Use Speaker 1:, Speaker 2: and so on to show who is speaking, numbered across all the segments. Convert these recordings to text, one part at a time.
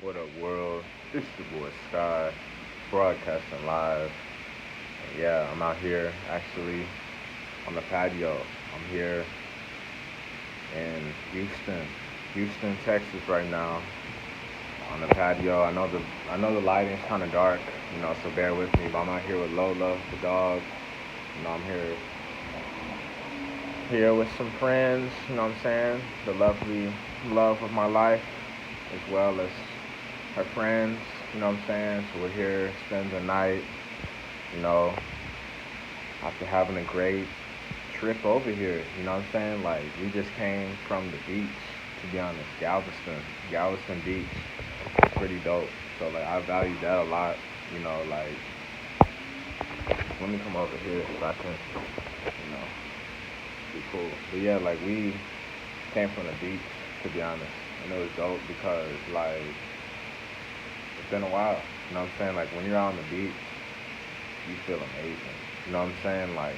Speaker 1: What up, world? This is your boy Sky, broadcasting live. And yeah, I'm out here actually on the patio. I'm here in Houston, Texas right now on the patio. I know the lighting's kind of dark, so bear with me. But I'm out here with Lola, the dog. I'm here with some friends. You know what I'm saying? The lovely love of my life, as well as her friends. You know what I'm saying? So we're here, spend the night. You know, after having a great trip over here. You know what I'm saying? Like we just came from the beach, to be honest, Galveston Beach. It's pretty dope. So like I value that a lot. Like let me come over here so I can, be cool. But yeah, like we came from the beach, to be honest, and it was dope because like it's been a while. You know what I'm saying? Like when you're out on the beach, you feel amazing. You know what I'm saying? Like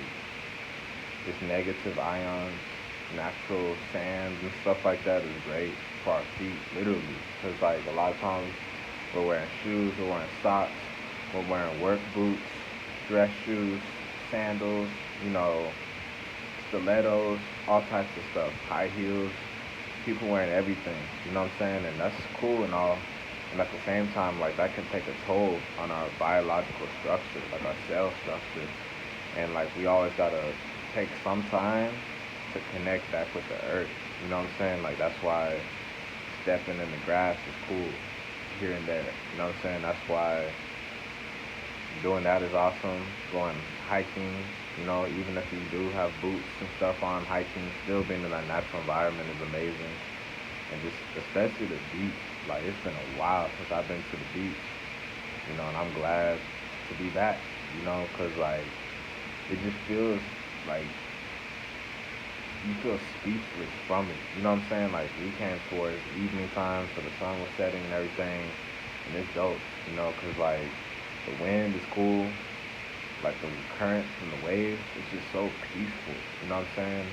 Speaker 1: just negative ions, natural sands and stuff like that is great for our feet, literally. Because like a lot of times we're wearing shoes, we're wearing socks, we're wearing work boots, dress shoes, sandals, you know, stilettos, all types of stuff, high heels. People wearing everything, you know what I'm saying? And that's cool and all. And at the same time, like that can take a toll on our biological structure, like our cell structure. And like we always gotta take some time to connect back with the earth. You know what I'm saying? Like that's why stepping in the grass is cool here and there. You know what I'm saying? That's why doing that is awesome. Going hiking, even if you do have boots and stuff on, hiking, still being in that natural environment is amazing. And just especially the beach. Like it's been a while since I've been to the beach, and I'm glad to be back, because like it just feels like you feel speechless from it. You know what I'm saying? Like we came towards evening time, so the sun was setting and everything, and it's dope, because like the wind is cool, like the currents and the waves, it's just so peaceful. You know what I'm saying?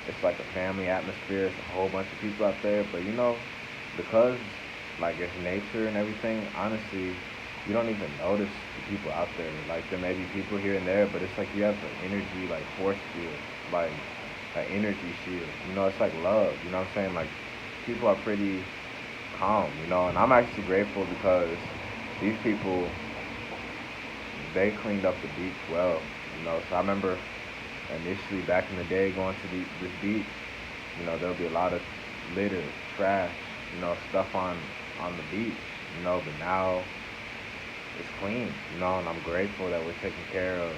Speaker 1: It's like a family atmosphere. It's a whole bunch of people out there, but because like it's nature and everything. Honestly, you don't even notice the people out there. Like there may be people here and there, but it's like you have the energy, like force field, like an energy shield. It's like love. You know what I'm saying? Like people are pretty calm. And I'm actually grateful because these people they cleaned up the beach well. So I remember initially back in the day going to this beach, there'll be a lot of litter, trash, stuff on the beach, but now it's clean, and I'm grateful that we're taking care of,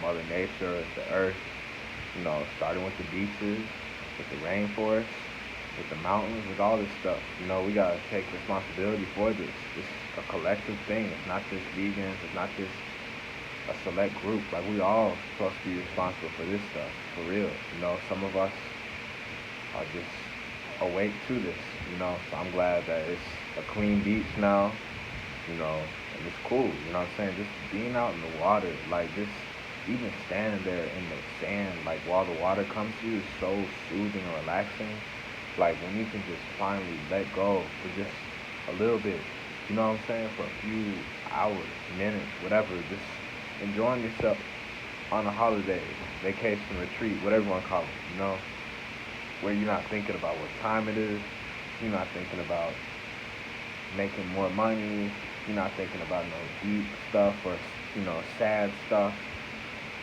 Speaker 1: Mother Nature, the earth, starting with the beaches, with the rainforest, with the mountains, with all this stuff. We gotta take responsibility for this. It's a collective thing. It's not just vegans. It's not just a select group. Like we all supposed to be responsible for this stuff, for real. Some of us are just awake to this, So I'm glad that it's a clean beach now, and it's cool, what I'm saying? Just being out in the water, like just even standing there in the sand, like while the water comes to you is so soothing and relaxing. Like when you can just finally let go for just a little bit, what I'm saying? For a few hours, minutes, whatever, just enjoying yourself on a holiday, vacation, retreat, whatever you want to call it, where you're not thinking about what time it is, you're not thinking about making more money, you're not thinking about no deep stuff or sad stuff.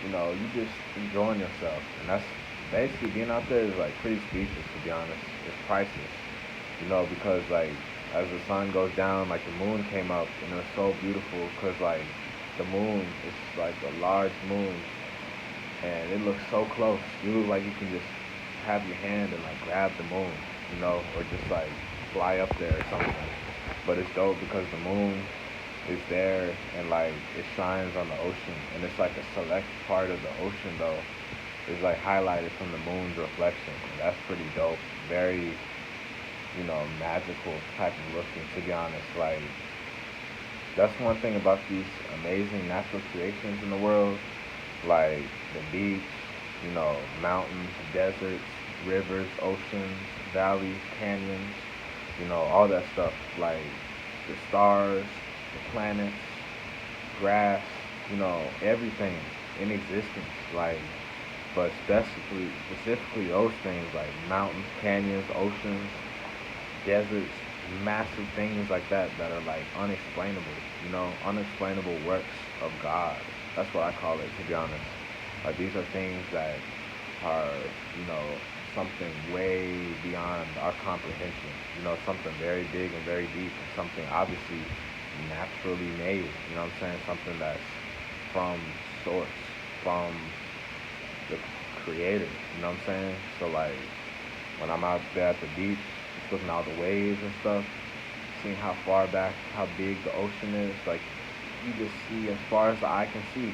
Speaker 1: You just enjoying yourself, and that's basically being out there is like pretty speechless, to be honest. It's priceless, because like as the sun goes down, like the moon came up, and it was so beautiful because like the moon is like a large moon, and it looks so close. You look like you can just have your hand and like grab the moon, or just like fly up there or something. But it's dope because the moon is there and like it shines on the ocean, and it's like a select part of the ocean though is like highlighted from the moon's reflection. And that's pretty dope. Very, magical type of looking, to be honest. Like that's one thing about these amazing natural creations in the world, like the beach, mountains, deserts, rivers, oceans, valleys, canyons, all that stuff. Like the stars, the planets, grass, everything in existence. Like, but specifically those things like mountains, canyons, oceans, deserts, massive things like that are like unexplainable. Unexplainable works of God. That's what I call it, to be honest. Like these are things that are, you know, something way beyond our comprehension. Something very big and very deep, and something obviously naturally made. You know what I'm saying? Something that's from source, from the creator. You know what I'm saying? So like when I'm out there at the beach, just looking out the waves and stuff, seeing how far back, how big the ocean is, like you just see as far as the eye can see.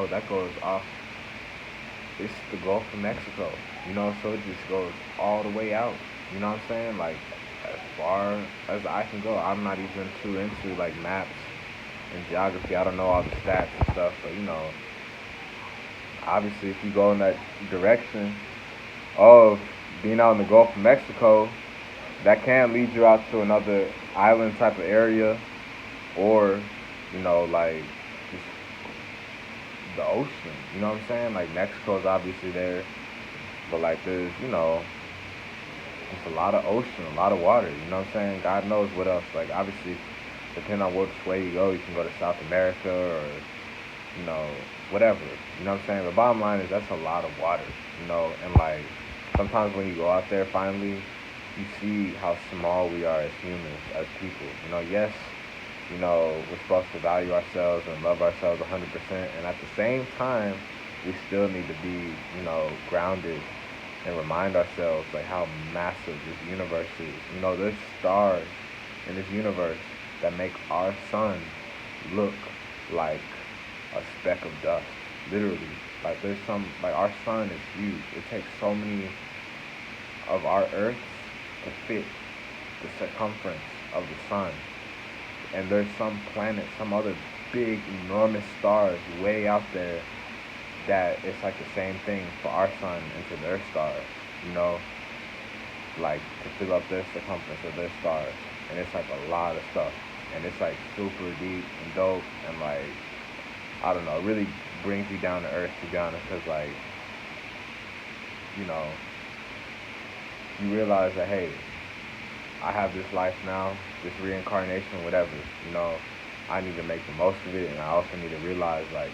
Speaker 1: That goes off. It's the Gulf of Mexico. So it just goes all the way out. You know what I'm saying? Like as far as I can go. I'm not even too into like maps and geography. I don't know all the stats and stuff, but obviously if you go in that direction of being out in the Gulf of Mexico, that can lead you out to another island type of area, or like just the ocean. You know what I'm saying? Like Mexico's obviously there, but like there's just a lot of ocean, a lot of water. You know what I'm saying? God knows what else. Like obviously, depending on which way you go, you can go to South America or you know whatever. You know what I'm saying? The bottom line is that's a lot of water. And like sometimes when you go out there, finally, you see how small we are as humans, as people. Yes, we're supposed to value ourselves and love ourselves 100%, and at the same time, we still need to be, grounded and remind ourselves like how massive this universe is. There's stars in this universe that make our sun look like a speck of dust, literally. Like there's like our sun is huge. It takes so many of our Earth to fit the circumference of the sun. And there's some planet, some other big, enormous stars way out there that it's like the same thing for our sun and to their stars, you know, like to fill up their circumference of their stars. And it's like a lot of stuff. And it's like super deep and dope and like, I don't know, it really brings you down to earth, to be honest, because like, you know, you realize that, hey, I have this life now, this reincarnation, whatever, I need to make the most of it. And I also need to realize, like,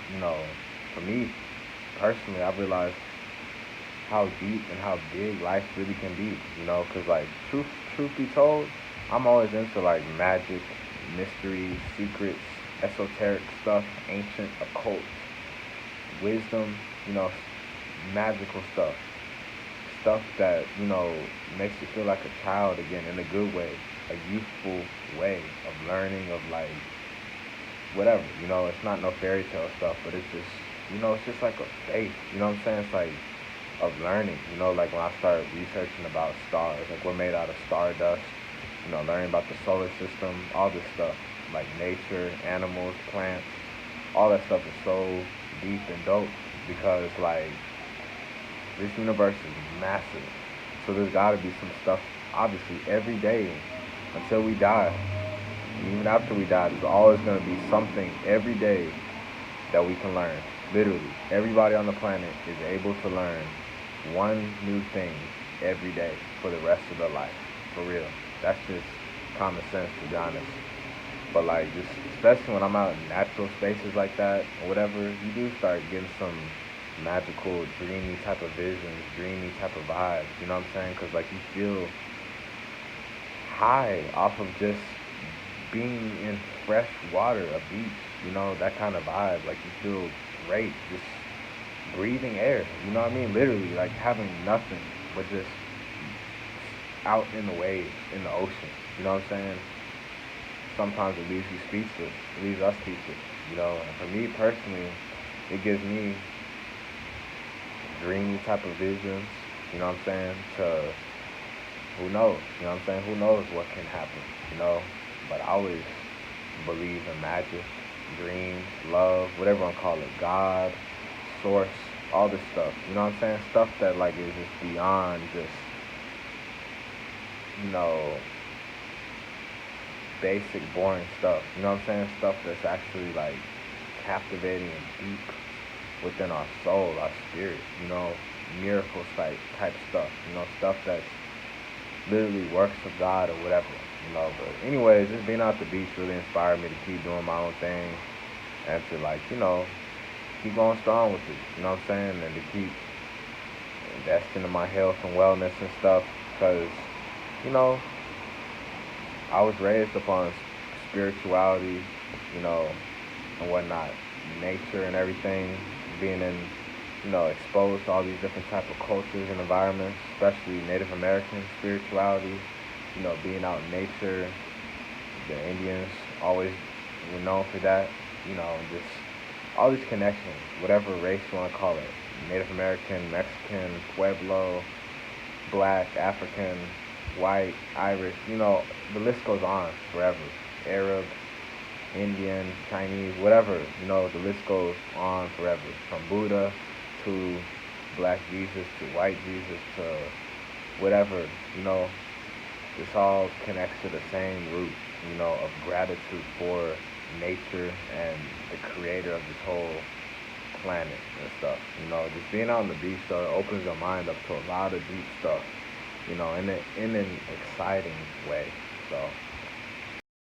Speaker 1: for me, personally, I've realized how deep and how big life really can be, because, like, truth be told, I'm always into, like, magic, mysteries, secrets, esoteric stuff, ancient, occult, wisdom, magical stuff. Stuff that, makes you feel like a child again in a good way, a youthful way of learning, of like, whatever, it's not no fairy tale stuff, but it's just, it's just like a faith, you know what I'm saying? It's like, of learning, like when I started researching about stars, like we're made out of stardust, learning about the solar system, all this stuff, like nature, animals, plants, all that stuff is so deep and dope because, like, this universe is massive. So there's got to be some stuff, obviously, every day until we die. And even after we die, there's always going to be something every day that we can learn. Literally, everybody on the planet is able to learn one new thing every day for the rest of their life. For real. That's just common sense, to be honest. But, like, just especially when I'm out in natural spaces like that or whatever, you do start getting some magical, dreamy type of visions, dreamy type of vibes, you know what I'm saying? Because, like, you feel high off of just being in fresh water, a beach, that kind of vibe. Like, you feel great just breathing air, you know what I mean? Literally, like, having nothing but just out in the waves, in the ocean, you know what I'm saying? Sometimes it leaves you speechless, it leaves us speechless, And for me personally, it gives me dreamy type of visions, you know what I'm saying, to who knows, who knows what can happen, but I always believe in magic, dreams, love, whatever you want to call it, God, source, all this stuff, you know what I'm saying, stuff that, like, is just beyond just, basic, boring stuff. You know what I'm saying? Stuff that's actually like captivating and deep within our soul, our spirit. You know, miracles type stuff. You know, stuff that's literally works of God or whatever. You know, but anyways, just being out the beach really inspired me to keep doing my own thing and to like, keep going strong with it. You know what I'm saying? And to keep investing in my health and wellness and stuff because, you know, I was raised upon spirituality, you know, and whatnot, nature and everything, being in, exposed to all these different type of cultures and environments, especially Native American spirituality, being out in nature. The Indians always were known for that, just all these connections, whatever race you want to call it, Native American, Mexican, Pueblo, Black, African, white, Irish, the list goes on forever. Arab, Indian, Chinese, whatever, the list goes on forever. From Buddha to Black Jesus to white Jesus to whatever, you know, this all connects to the same root, of gratitude for nature and the creator of this whole planet and stuff. Just being out on the beach though opens your mind up to a lot of deep stuff, in an exciting way. So